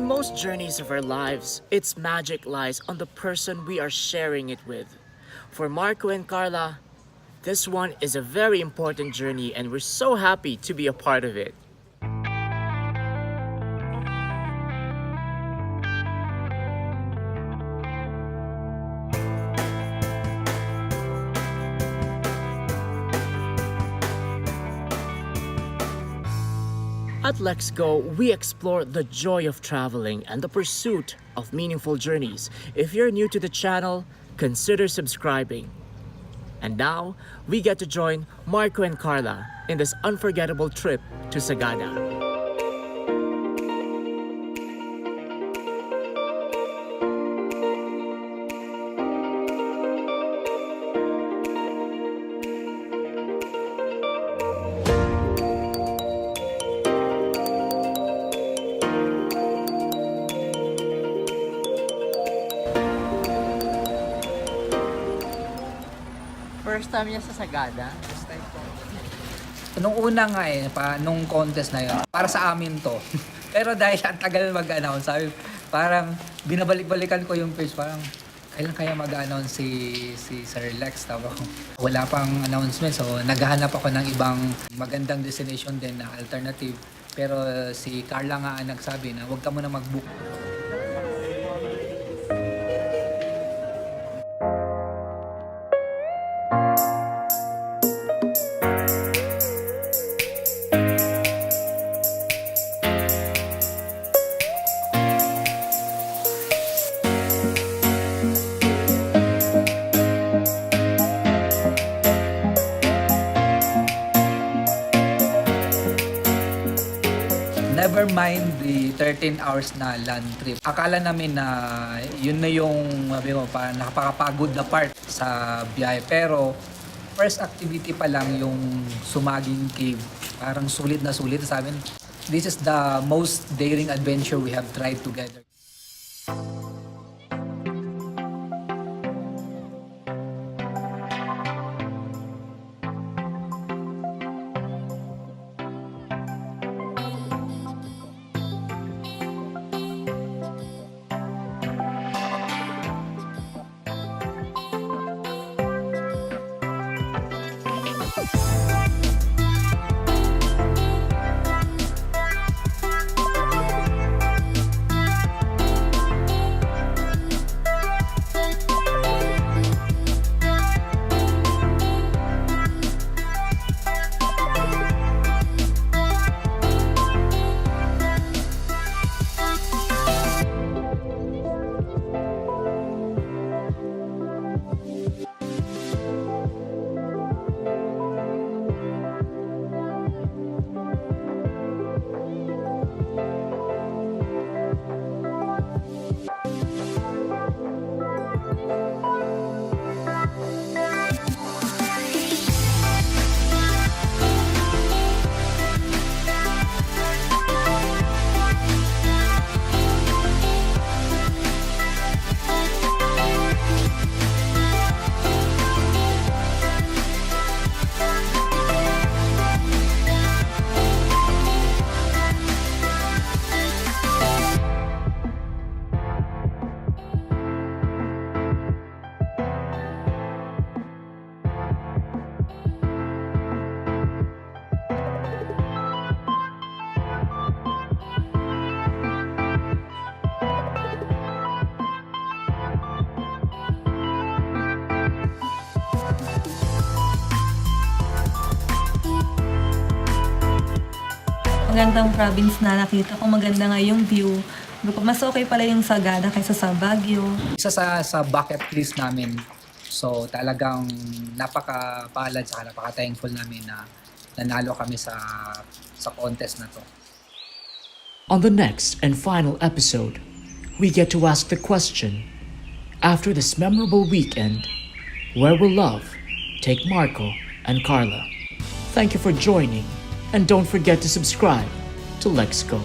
In most journeys of our lives, its magic lies on the person we are sharing it with. For Marco and Carla, this one is a very important journey and we're so happy to be a part of it. At LexGo, we explore the joy of traveling and the pursuit of meaningful journeys. If you're new to the channel, consider subscribing. And now, we get to join Marco and Carla in this unforgettable trip to Sagada. First time niya sa Sagada? First time ko. Nung una nga nung contest na yun, para sa amin to. Pero dahil ang tagal mag-announce, sabi, parang binabalik-balikan ko yung page, parang kailan kaya mag-announce si Sir Lex? Wala pang announcement, so naghahanap ako ng ibang magandang destination din na alternative. Pero si Carla nga ang nagsabi na huwag ka muna mag-book. Never mind the 13 hours na land trip. Akala namin na yun na yung nakapakapagod na part sa biyahe. Pero first activity pa lang yung sumaging cave. Parang sulit na sulit. Sabi, this is the most daring adventure we have tried together. Magandang province na nakita ko, maganda nga yung view. Mas okay pala yung Sagada kaysa sa Baguio. Isa sa bucket list namin. So talagang napaka-palad sa napaka-thankful namin na nanalo kami sa contest na to. On the next and final episode, we get to ask the question, after this memorable weekend, where will love take Marco and Carla? Thank you for joining, and don't forget to subscribe to LexGo.